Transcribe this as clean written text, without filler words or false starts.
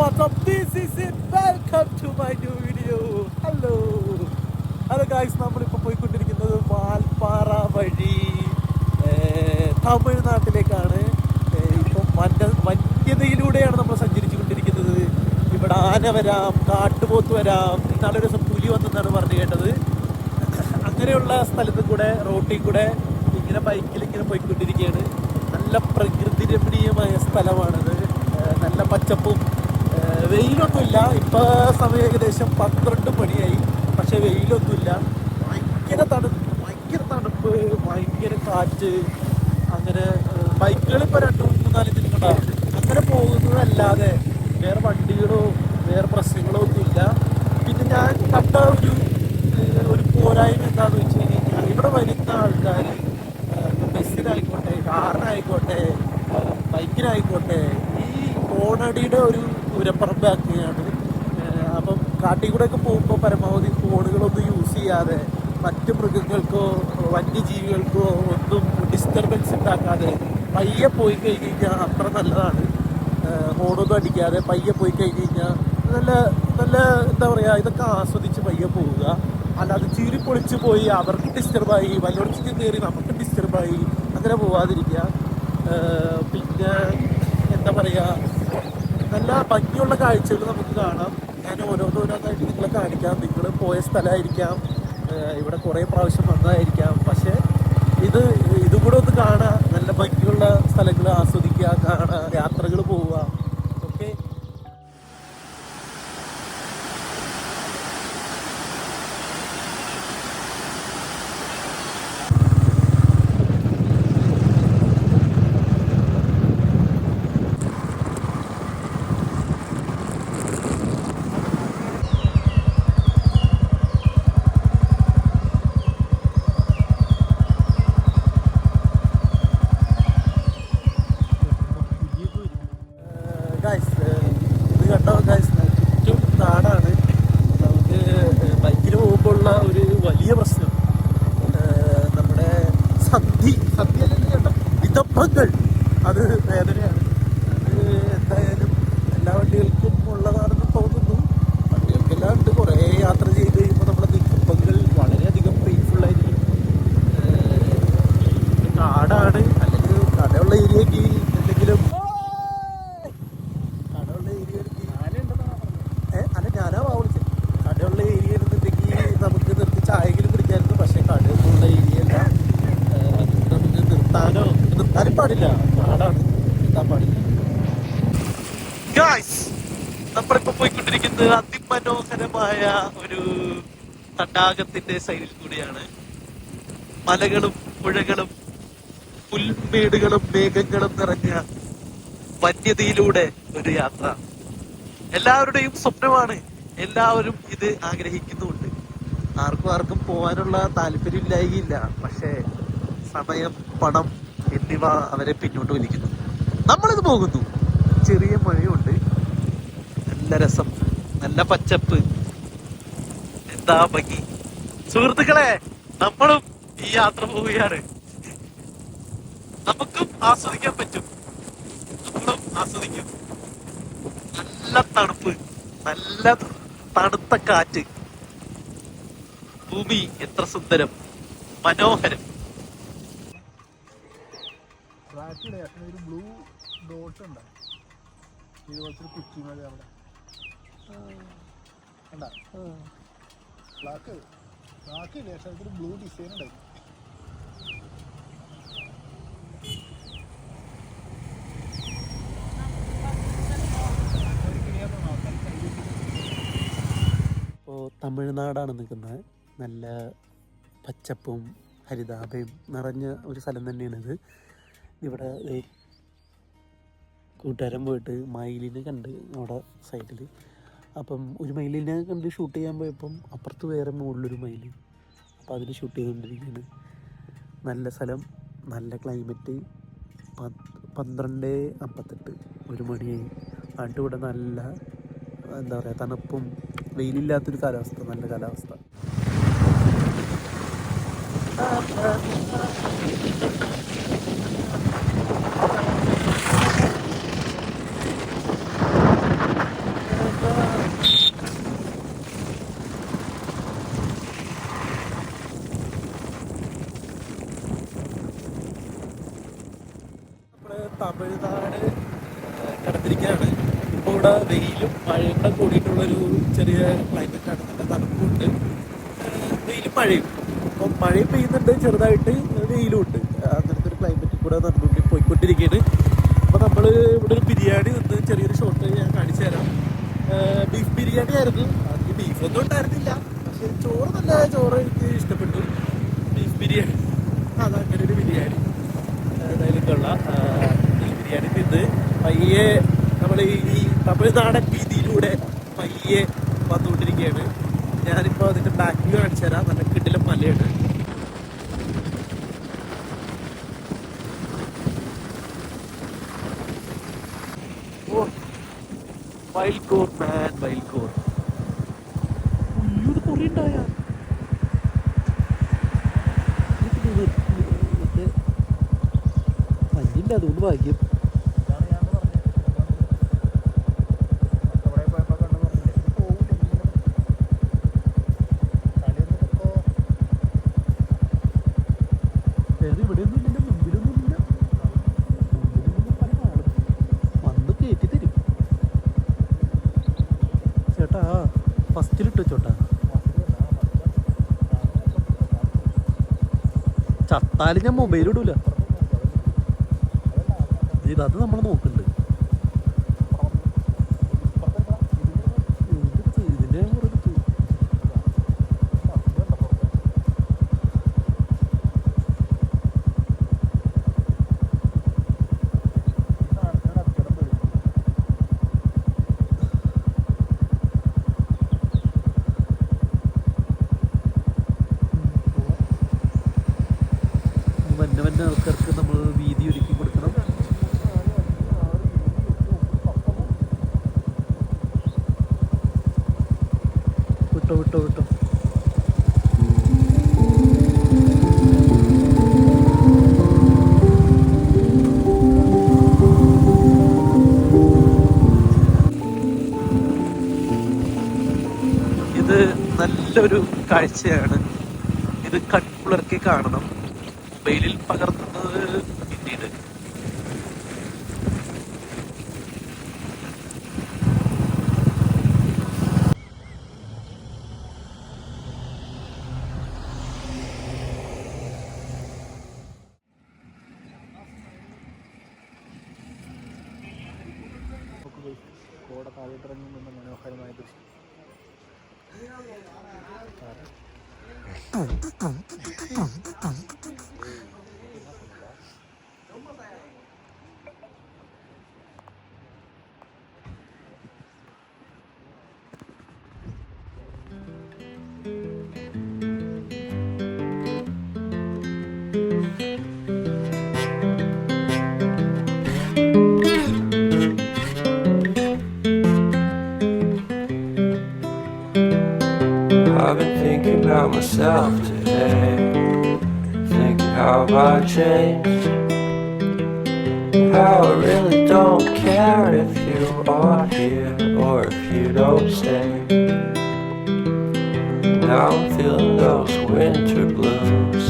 what's up? This is it. Welcome to my new video. Hello guys, നമ്മളിപ്പോൾ പോയിക്കൊണ്ടിരിക്കുന്നത് വാൽപ്പാറ വഴി തമിഴ്നാട്ടിലേക്കാണ്. ഇപ്പം വന്യതയിലൂടെയാണ് നമ്മൾ സഞ്ചരിച്ചുകൊണ്ടിരിക്കുന്നത്. ഇവിടെ ആന വരാം, കാട്ടുപോത്ത് വരാം, ഇന്നാളൊരു ദിവസം പുലി വന്നെന്നാണ് പറഞ്ഞു കേട്ടത്. അങ്ങനെയുള്ള സ്ഥലത്ത് കൂടെ റോട്ടിൽ കൂടെ ഇങ്ങനെ ബൈക്കിൽ ഇങ്ങനെ പോയിക്കൊണ്ടിരിക്കുകയാണ്. നല്ല പ്രകൃതി രമണീയമായ സ്ഥലമാണിത്. നല്ല പച്ചപ്പും വെയിലൊന്നുമില്ല. ഇപ്പോൾ സമയം ഏകദേശം 12 മണിയായി, പക്ഷെ വെയിലൊന്നുമില്ല. ഭയങ്കര തണുപ്പ്, ഭയങ്കര കാറ്റ്. അങ്ങനെ ബൈക്കുകൾ ഇപ്പോൾ 2-3-4 ഇതിലുണ്ടാവും. അങ്ങനെ പോകുന്നതല്ലാതെ വേറെ വണ്ടികളോ വേറെ പ്രശ്നങ്ങളോ ഒന്നുമില്ല. പിന്നെ ഞാൻ കണ്ട ഒരു പോരായ്മ എന്താണെന്ന് വെച്ച് കഴിഞ്ഞാൽ, ഇവിടെ വരുന്ന ആൾക്കാർ ബസ്സിനായിക്കോട്ടെ, കാറിനായിക്കോട്ടെ, ബൈക്കിനായിക്കോട്ടെ, ഈ ഫോണടിയുടെ ഒരു ഉരപ്പറമ്പാക്കുകയാണ്. അപ്പം കാട്ടിൽ കൂടെയൊക്കെ പോകുമ്പോൾ പരമാവധി ഫോണുകളൊന്നും യൂസ് ചെയ്യാതെ മറ്റ് മൃഗങ്ങൾക്കോ വന്യജീവികൾക്കോ ഒന്നും ഡിസ്റ്റർബൻസ് ഉണ്ടാക്കാതെ പയ്യെ പോയി കഴിഞ്ഞ് കഴിഞ്ഞാൽ അത്ര നല്ലതാണ്. ഹോണൊന്നും അടിക്കാതെ പയ്യെ പോയി കഴിഞ്ഞ് കഴിഞ്ഞാൽ നല്ല എന്താ പറയുക, ഇതൊക്കെ ആസ്വദിച്ച് പയ്യെ പോവുക. അല്ലാതെ ചീറിപ്പൊളിച്ച് പോയി അവർക്ക് ഡിസ്റ്റർബായി, വല്ലോടത്തേക്ക് കയറി നമുക്ക് ഡിസ്റ്റർബായി, അങ്ങനെ പോവാതിരിക്കുക. പിന്നെ എന്താ പറയുക, നല്ല ഭംഗിയുള്ള കാഴ്ചകൾ നമുക്ക് കാണാം. ഞാൻ ഓരോന്നായിട്ട് നിങ്ങളെ കാണിക്കാം. നിങ്ങൾ പോയ സ്ഥലമായിരിക്കാം, ഇവിടെ കുറേ പ്രാവശ്യം വന്നതായിരിക്കാം. പക്ഷേ ഇതും കൂടെ ഒന്ന് കാണാം. നല്ല ഭംഗിയുള്ള സ്ഥലങ്ങൾ ആസ്വദിക്കുക, കാണുക, യാത്രകൾ പോവുക. ഓക്കെ, ഇത് കണ്ടോ ഗൈസ്, ചുറ്റും നാടാണ്. നമുക്ക് ബൈക്കിന് പോകുമ്പോഴുള്ള ഒരു വലിയ പ്രശ്നം നമ്മുടെ സന്ധിയല്ലെന്ന് കേട്ടോ, വിതമ്പങ്ങൾ, അത് വേദനയാണ്. അത് എന്തായാലും എല്ലാ വണ്ടികൾക്കും ഉള്ളതാണെന്ന് തോന്നുന്നു. വണ്ടികൾക്കെല്ലാം ഉണ്ട്. കുറേ യാത്ര ചെയ്ത് കഴിയുമ്പോൾ നമ്മുടെ വിതമ്പങ്ങൾ വളരെയധികം പെയിൻഫുള്ളായിരിക്കും. കാടാണ്, അല്ലെങ്കിൽ കടയുള്ള ഏരിയക്ക് എന്തെങ്കിലും കടയുള്ള ഏരിയ ഇരുന്നിട്ടുണ്ടെങ്കിൽ നമുക്ക് നിർത്തി ചായകളും കുടിക്കായിരുന്നു. പക്ഷെ കടയുള്ള ഏരിയ അല്ല, നമുക്ക് നിർത്താനും പാടില്ല. കാടാണ്, നിർത്താൻ പാടില്ല. നമ്മളിപ്പോ പോയിക്കൊണ്ടിരിക്കുന്നത് അതിമനോഹരമായ ഒരു തടാകത്തിന്റെ സൈഡിൽ കൂടിയാണ്. മലകളും പുഴകളും പുൽമേടുകളും മേഘങ്ങളും നിറഞ്ഞ വന്യതയിലൂടെ ഒരു യാത്ര എല്ലാവരുടെയും സ്വപ്നമാണ്. എല്ലാവരും ഇത് ആഗ്രഹിക്കുന്നുമുണ്ട്. ആർക്കും പോകാനുള്ള താല്പര്യമില്ലായില്ല. പക്ഷേ സമയം, പണം എന്നിവ അവരെ പിന്നോട്ട് വലിക്കുന്നു. നമ്മളിത് പോകുന്നു. ചെറിയ മഴയുണ്ട്, നല്ല രസം, നല്ല പച്ചപ്പ്, എന്താ ഭംഗി. സുഹൃത്തുക്കളെ, നമ്മളും ഈ യാത്ര പോവുകയാണ്. നമുക്കും ആസ്വദിക്കാൻ പറ്റും, നമ്മളും ആസ്വദിക്കും. നല്ല തണുപ്പ്, നല്ല തണുത്ത കാറ്റ്, ഭൂമി എത്ര സുന്ദരം, മനോഹരം. ഒരു ബ്ലൂ ഡോട്ട് ഉണ്ട്, ഇതുപോലത്തെ കുറ്റിമല അവിടെ ബ്ലാക്ക് ഇല്ല, പക്ഷെ അതൊരു ബ്ലൂ ഡിസൈൻ ഉണ്ടായി. ഇപ്പോൾ തമിഴ്നാടാണ് നിൽക്കുന്നത്. നല്ല പച്ചപ്പും ഹരിതാഭയും നിറഞ്ഞ ഒരു സ്ഥലം തന്നെയാണിത്. ഇവിടെ കൂട്ടുകാരൻ പോയിട്ട് മയിലിനെ കണ്ട് അവിടെ സൈഡിൽ. അപ്പം ഒരു മയിലിനെ കണ്ട് ഷൂട്ട് ചെയ്യാൻ പോയപ്പം അപ്പുറത്ത് വേറെ മുകളിലൊരു മയിൽ. അപ്പോൾ അതിന് ഷൂട്ട് ചെയ്തുകൊണ്ടിരിക്കുകയാണ്. നല്ല സ്ഥലം, നല്ല ക്ലൈമറ്റ്. 12:58 1 മണിയായി. ആണ്ട് ഇവിടെ നല്ല എന്താ പറയുക, തണുപ്പും വെയിലില്ലാത്തൊരു കാലാവസ്ഥ, നല്ല കാലാവസ്ഥ. തമിഴ്നാട് കടന്നിരിക്കുകയാണ്. ഇപ്പോൾ ഇവിടെ വെയിലും മഴയും കൂടെ കൂടിയിട്ടുള്ളൊരു ചെറിയ ക്ലൈമറ്റാണ്. നല്ല തണുപ്പുണ്ട്, വെയിലും മഴയും. അപ്പം മഴയും പെയ്യുന്നുണ്ട്, ചെറുതായിട്ട് വെയിലും ഉണ്ട്. അങ്ങനത്തെ ഒരു ക്ലൈമറ്റിൽ കൂടെ നടന്നുകൊണ്ട് പോയിക്കൊണ്ടിരിക്കുകയാണ്. അപ്പോൾ നമ്മൾ ഇവിടെ ഒരു ബിരിയാണി നിന്ന് ചെറിയൊരു ഷോട്ട് ഞാൻ കാണിച്ചു തരാം. ബീഫ് ബിരിയാണി ആയിരുന്നു. അതിന് ബീഫൊന്നും ഉണ്ടായിരുന്നില്ല, പക്ഷേ ചോറ് നല്ല ചോറ് എനിക്ക് ഇഷ്ടപ്പെട്ടു. ബീഫ് ബിരിയാണി, അതങ്ങനെ ഒരു ബിരിയാണി എന്തായാലും കൊള്ളാം. ഈ ബിരിയാണി തിന്ന് പയ്യെ നമ്മൾ ഈ തമിഴ്നാടൻ രീതിയിലൂടെ പയ്യെ വന്നുകൊണ്ടിരിക്കുകയാണ്. ഞാനിപ്പോൾ അതിൻ്റെ ബാക്കിൽ കാണിച്ചു തരാം. നല്ല കിടിലം മലയാണ്. വൈൽഡ് കോർ മാൻ, വൈൽഡ് കോർ. ഇത് കുറേ ഉണ്ടായ മഞ്ഞില്ല, അതുകൊണ്ട് ഭാഗ്യം. വേറെ ഇവിടെയൊന്നും ഇല്ല, മുമ്പിലൊന്നും ഇല്ല. വന്ന് കയറ്റി തരും ചേട്ടാ. ഫസ്റ്റിലിട്ട് വെച്ചോട്ടാ, ചത്താലും ഞാൻ മൊബൈൽ ഇടൂല. അത് നമ്മൾ നോക്കുന്നുണ്ട്. ഇതിൻ്റെ വന്ന ആൾക്കാർക്ക് നമ്മൾ വീതി ഒരുക്കി കൊടുക്കണം. വിട്ടോ വിട്ടോ വിട്ടോ. ഇത് നല്ലൊരു കാഴ്ചയാണ്. ഇത് കൺപുലർക്കെ കാണണം. വെയിലിൽ പകർത്തുന്നത് പിന്നീട്. കോട താഴോട്ടിറങ്ങി നിന്ന് മനോഹരമായ ദൃശ്യം. I've been thinking about myself today, thinking how I changed, how I really don't care if you are here or if you don't stay. Now I'm feeling those winter blues.